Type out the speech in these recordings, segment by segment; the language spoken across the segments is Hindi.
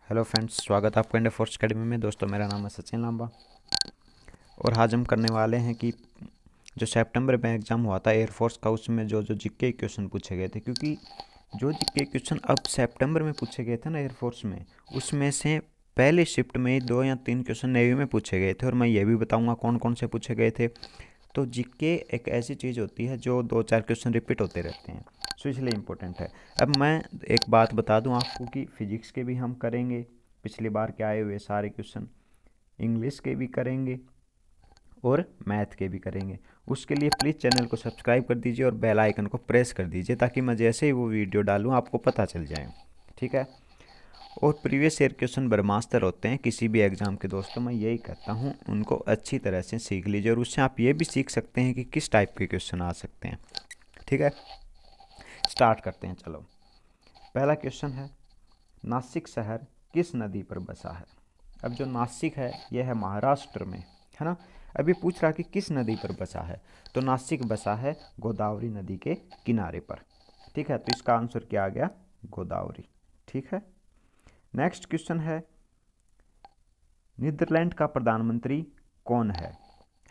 हेलो फ्रेंड्स, स्वागत है आपका इंडिया फोर्स अकेडमी में। दोस्तों, मेरा नाम है सचिन लांबा और आज हम करने वाले हैं कि जो सितंबर में एग्ज़ाम हुआ था एयरफोर्स का, उसमें जो जो जीके क्वेश्चन पूछे गए थे, क्योंकि जो जीके क्वेश्चन अब सितंबर में पूछे गए थे ना एयरफोर्स में, उसमें से पहले शिफ्ट में ही 2 या 3 क्वेश्चन नेवी में पूछे गए थे और मैं ये भी बताऊँगा कौन कौन से पूछे गए थे। तो जीके एक ऐसी चीज़ होती है जो 2-4 क्वेश्चन रिपीट होते रहते हैं, सो इसलिए इम्पोर्टेंट है। अब मैं एक बात बता दूं आपको कि फिजिक्स के भी हम करेंगे, पिछली बार के आए हुए सारे क्वेश्चन, इंग्लिश के भी करेंगे और मैथ के भी करेंगे। उसके लिए प्लीज़ चैनल को सब्सक्राइब कर दीजिए और बेल आइकन को प्रेस कर दीजिए ताकि मैं जैसे ही वो वीडियो डालूँ आपको पता चल जाए, ठीक है। और प्रीवियस ईयर क्वेश्चन ब्रह्मास्त्र होते हैं किसी भी एग्ज़ाम के। दोस्तों, मैं यही कहता हूँ उनको अच्छी तरह से सीख लीजिए और उससे आप ये भी सीख सकते हैं कि किस टाइप के क्वेश्चन आ सकते हैं, ठीक है। स्टार्ट करते हैं, चलो। पहला क्वेश्चन है, नासिक शहर किस नदी पर बसा है। अब जो नासिक है यह है महाराष्ट्र में, है ना। अभी पूछ रहा कि किस नदी पर बसा है, तो नासिक बसा है गोदावरी नदी के किनारे पर, ठीक है। तो इसका आंसर क्या आ गया, गोदावरी, ठीक है। नेक्स्ट क्वेश्चन है, नीदरलैंड का प्रधानमंत्री कौन है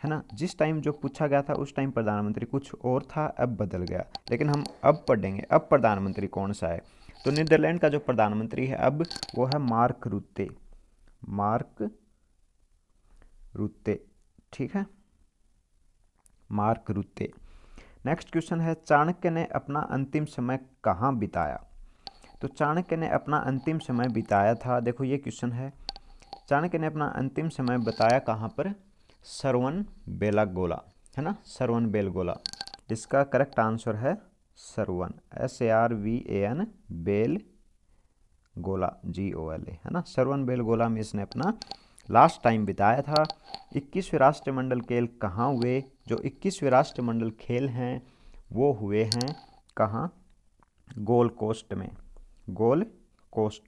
ना। जिस टाइम जो पूछा गया था उस टाइम प्रधानमंत्री कुछ और था, अब बदल गया, लेकिन हम अब पढ़ेंगे अब प्रधानमंत्री कौन सा है। तो नीदरलैंड का जो प्रधानमंत्री है अब, वो है मार्क रुत्ते, मार्क रुत्ते, ठीक है, मार्क रुत्ते। नेक्स्ट क्वेश्चन है, चाणक्य ने अपना अंतिम समय कहाँ बिताया। तो चाणक्य ने अपना अंतिम समय बिताया था, देखो ये क्वेश्चन है, चाणक्य ने अपना अंतिम समय बताया कहाँ पर, सरवन बेलागोला, है ना, सरवन बेलगोला। इसका करेक्ट आंसर है सरवन, SARVAN, बेल गोला, GOLA, है ना। सरवन बेलगोला में इसने अपना लास्ट टाइम बिताया था। 21वें राष्ट्रमंडल खेल कहाँ हुए। जो 21वें राष्ट्रमंडल खेल हैं वो हुए हैं कहाँ, गोल्ड कोस्ट में, गोल्ड कोस्ट,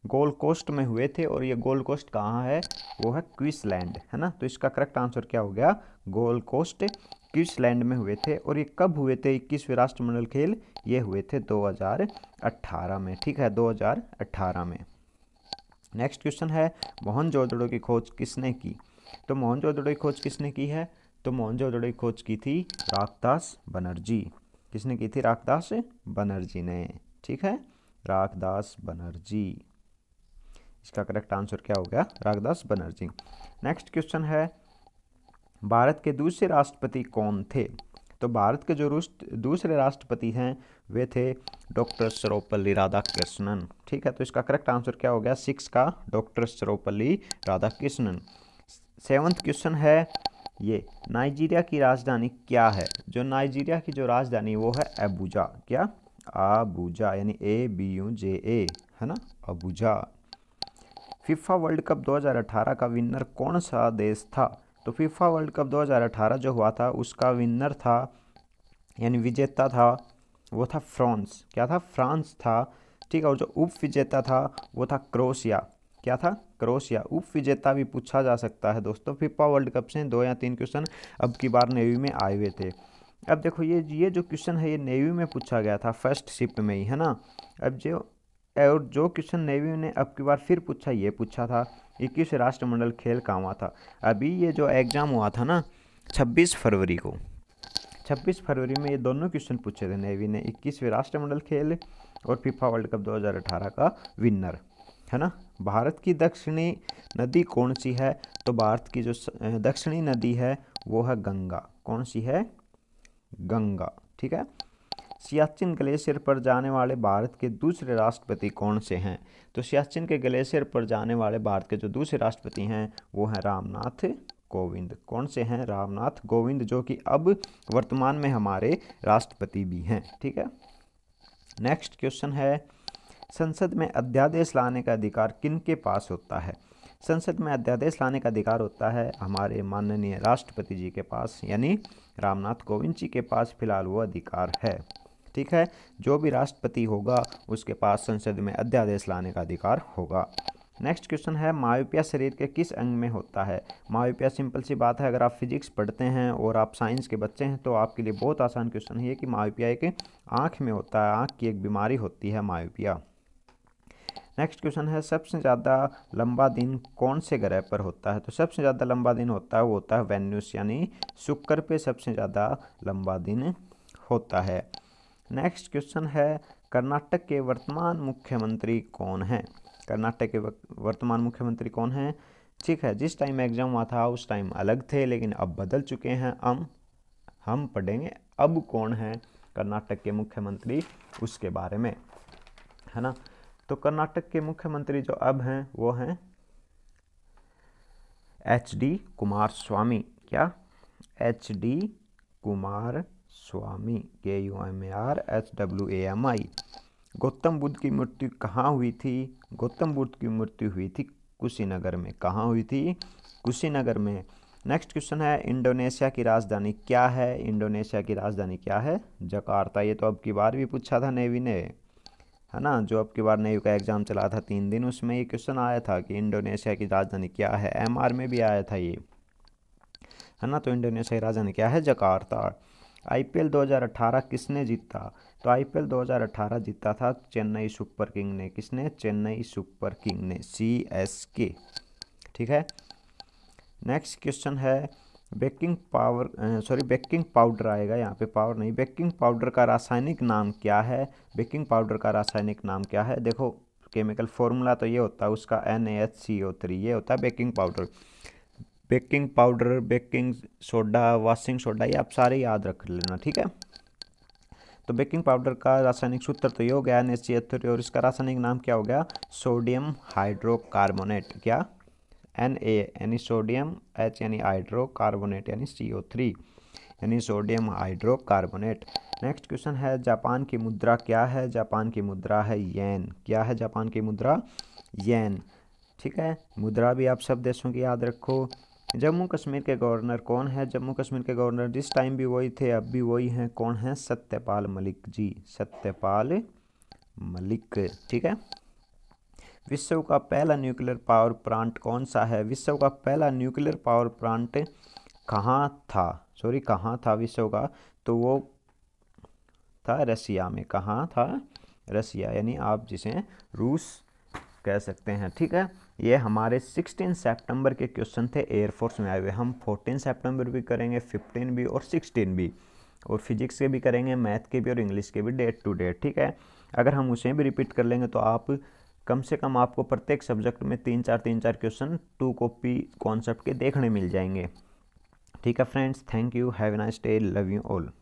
गोल्ड कोस्ट में हुए थे। और ये गोल्ड कोस्ट कहाँ है, वो है क्वींसलैंड, है ना। तो इसका करेक्ट आंसर क्या हो गया, गोल्ड कोस्ट, क्वींसलैंड में हुए थे। और ये कब हुए थे 21वें राष्ट्रमंडल खेल, ये हुए थे 2018 में, ठीक है, 2018 में। नेक्स्ट क्वेश्चन है, मोहनजोदड़ो की खोज किसने की। तो मोहनजोदड़ो की खोज किसने की है, तो मोहनजोदड़ो की खोज की थी राखदास बनर्जी। किसने की थी, राखदास बनर्जी ने, ठीक है, राखदास बनर्जी। इसका करेक्ट आंसर क्या हो गया, राखदास बनर्जी। नेक्स्ट क्वेश्चन है, भारत के दूसरे राष्ट्रपति कौन थे। तो भारत के जो दूसरे राष्ट्रपति हैं वे थे डॉक्टर सर्वपल्ली राधाकृष्णन, ठीक है। तो इसका करेक्ट आंसर क्या हो गया, 6 का doctor Sarvepalli Radhakrishnan. 7th question है, ये नाइजीरिया की राजधानी क्या है। जो नाइजीरिया की जो राजधानी वो है अबुजा, क्या, आबुजा, यानी ABUJA, है ना, अबुजा। फीफा वर्ल्ड कप 2018 का विनर कौन सा देश था। तो फीफा वर्ल्ड कप 2018 जो हुआ था उसका विनर था, यानी विजेता था, वो था फ्रांस, क्या था, फ्रांस था, ठीक है। और जो उप विजेता था वो था क्रोएशिया, क्या था, क्रोएशिया। उप विजेता भी पूछा जा सकता है दोस्तों, फीफा वर्ल्ड कप से 2 या 3 क्वेश्चन अब की बार नेवी में आए हुए थे। अब देखो ये जो क्वेश्चन है ये नेवी में पूछा गया था फर्स्ट शिफ्ट में ही, है ना। अब जो क्वेश्चन नेवी ने अब की बार फिर पूछा, ये पूछा था 21 राष्ट्रमंडल खेल कहाँ हुआ था। अभी ये जो एग्ज़ाम हुआ था ना 26 फरवरी को, 26 फरवरी में ये दोनों क्वेश्चन पूछे थे नेवी ने, 21वें राष्ट्रमंडल खेल और फीफा वर्ल्ड कप 2018 का विनर, है ना। भारत की दक्षिणी नदी कौन सी है। तो भारत की जो दक्षिणी नदी है वो है गंगा, कौन सी है, गंगा, ठीक है। सियाचिन ग्लेशियर पर जाने वाले भारत के दूसरे राष्ट्रपति कौन से हैं। तो सियाचिन के ग्लेशियर पर जाने वाले भारत के जो दूसरे राष्ट्रपति हैं वो हैं रामनाथ कोविंद। कौन से हैं, रामनाथ कोविंद, जो कि अब वर्तमान में हमारे राष्ट्रपति भी हैं, ठीक है। नेक्स्ट क्वेश्चन है, संसद में अध्यादेश लाने का अधिकार किन के पास होता है। संसद में अध्यादेश लाने का अधिकार होता है हमारे माननीय राष्ट्रपति जी के पास, यानी रामनाथ कोविंद जी के पास फिलहाल वो अधिकार है, ठीक है। जो भी राष्ट्रपति होगा उसके पास संसद में अध्यादेश लाने का अधिकार होगा। नेक्स्ट क्वेश्चन है, मायोपिया शरीर के किस अंग में होता है। मायोपिया सिंपल सी बात है, अगर आप फिजिक्स पढ़ते हैं और आप साइंस के बच्चे हैं तो आपके लिए बहुत आसान क्वेश्चन है ये कि मायोपिया एक आँख में होता है, आँख की एक बीमारी होती है मायोपिया। नेक्स्ट क्वेश्चन है सबसे ज़्यादा लंबा दिन कौन से ग्रह पर होता है? तो सबसे ज़्यादा लंबा दिन होता है वो होता है वेन्यूस यानी शुक्र पे सबसे ज़्यादा लंबा दिन होता है। नेक्स्ट क्वेश्चन है कर्नाटक के वर्तमान मुख्यमंत्री कौन हैं? कर्नाटक के वर्तमान मुख्यमंत्री कौन हैं? ठीक है, जिस टाइम एग्जाम हुआ था उस टाइम अलग थे लेकिन अब बदल चुके हैं। हम पढ़ेंगे अब कौन है कर्नाटक के मुख्यमंत्री उसके बारे में, है ना। तो कर्नाटक के मुख्यमंत्री जो अब हैं वो हैं HD कुमारस्वामी। क्या? HD Kumaraswamy, KUMARSWAMI। गौतम बुद्ध की मृत्यु कहाँ हुई थी? गौतम बुद्ध की मृत्यु हुई थी कुशीनगर में। कहाँ हुई थी? कुशीनगर में। नेक्स्ट क्वेश्चन है इंडोनेशिया की राजधानी क्या है? इंडोनेशिया की राजधानी क्या है? जकार्ता। ये तो अब की बार भी पूछा था नेवी ने, है ना। जो अब की बार नेवी का एग्जाम चला था 3 दिन, उसमें ये क्वेश्चन आया था कि इंडोनेशिया की राजधानी क्या है। MR में भी आया था ये, है ना। तो इंडोनेशिया की राजधानी क्या है? जकार्ता। IPL 2018 किसने जीता? तो IPL 2018 जीता था चेन्नई सुपर किंग ने। किसने? चेन्नई सुपर किंग ने, CSK। ठीक है। नेक्स्ट क्वेश्चन है बेकिंग पाउडर आएगा यहाँ पे, पावर नहीं। बेकिंग पाउडर का रासायनिक नाम क्या है? बेकिंग पाउडर का रासायनिक नाम क्या है? देखो केमिकल फॉर्मूला तो ये होता है उसका NaHCO3, ये होता है baking powder. Baking powder, baking soda, washing soda, ये आप सारे याद रख लेना, ठीक है। तो बेकिंग पाउडर का रासायनिक सूत्र तो ये हो गया NaCl3 और इसका रासायनिक नाम क्या हो गया? Sodium hydrocarbonate. क्या? Na यानी सोडियम, H यानी हाइड्रोकार्बोनेट यानी CO3 यानी सोडियम हाइड्रोकार्बोनेट। नेक्स्ट क्वेश्चन है जापान की मुद्रा क्या है? जापान की मुद्रा है येन। क्या है जापान की मुद्रा? येन। ठीक है, मुद्रा भी आप सब देशों की याद रखो। जम्मू कश्मीर के गवर्नर कौन है? जम्मू कश्मीर के गवर्नर जिस टाइम भी वही थे अब भी वही हैं। कौन है? सत्यपाल मलिक जी, सत्यपाल मलिक। ठीक है। विश्व का पहला न्यूक्लियर पावर प्लांट कौन सा है? विश्व का पहला न्यूक्लियर पावर प्लांट कहाँ था विश्व का? तो वो था रसिया में। कहाँ था? रसिया, यानी आप जिसे रूस कह सकते हैं। ठीक है, ये हमारे 16 सितंबर के क्वेश्चन थे एयरफोर्स में आए हुए। हम 14 सितंबर भी करेंगे, 15 भी और 16 भी, और फिजिक्स के भी करेंगे, मैथ के भी और इंग्लिश के भी, डेट टू डेट। ठीक है, अगर हम उसे भी रिपीट कर लेंगे तो आप कम से कम आपको प्रत्येक सब्जेक्ट में 3-4 क्वेश्चन 2 कॉपी कॉन्सेप्ट के देखने मिल जाएंगे। ठीक है friends, thank you, have a nice day, love you all.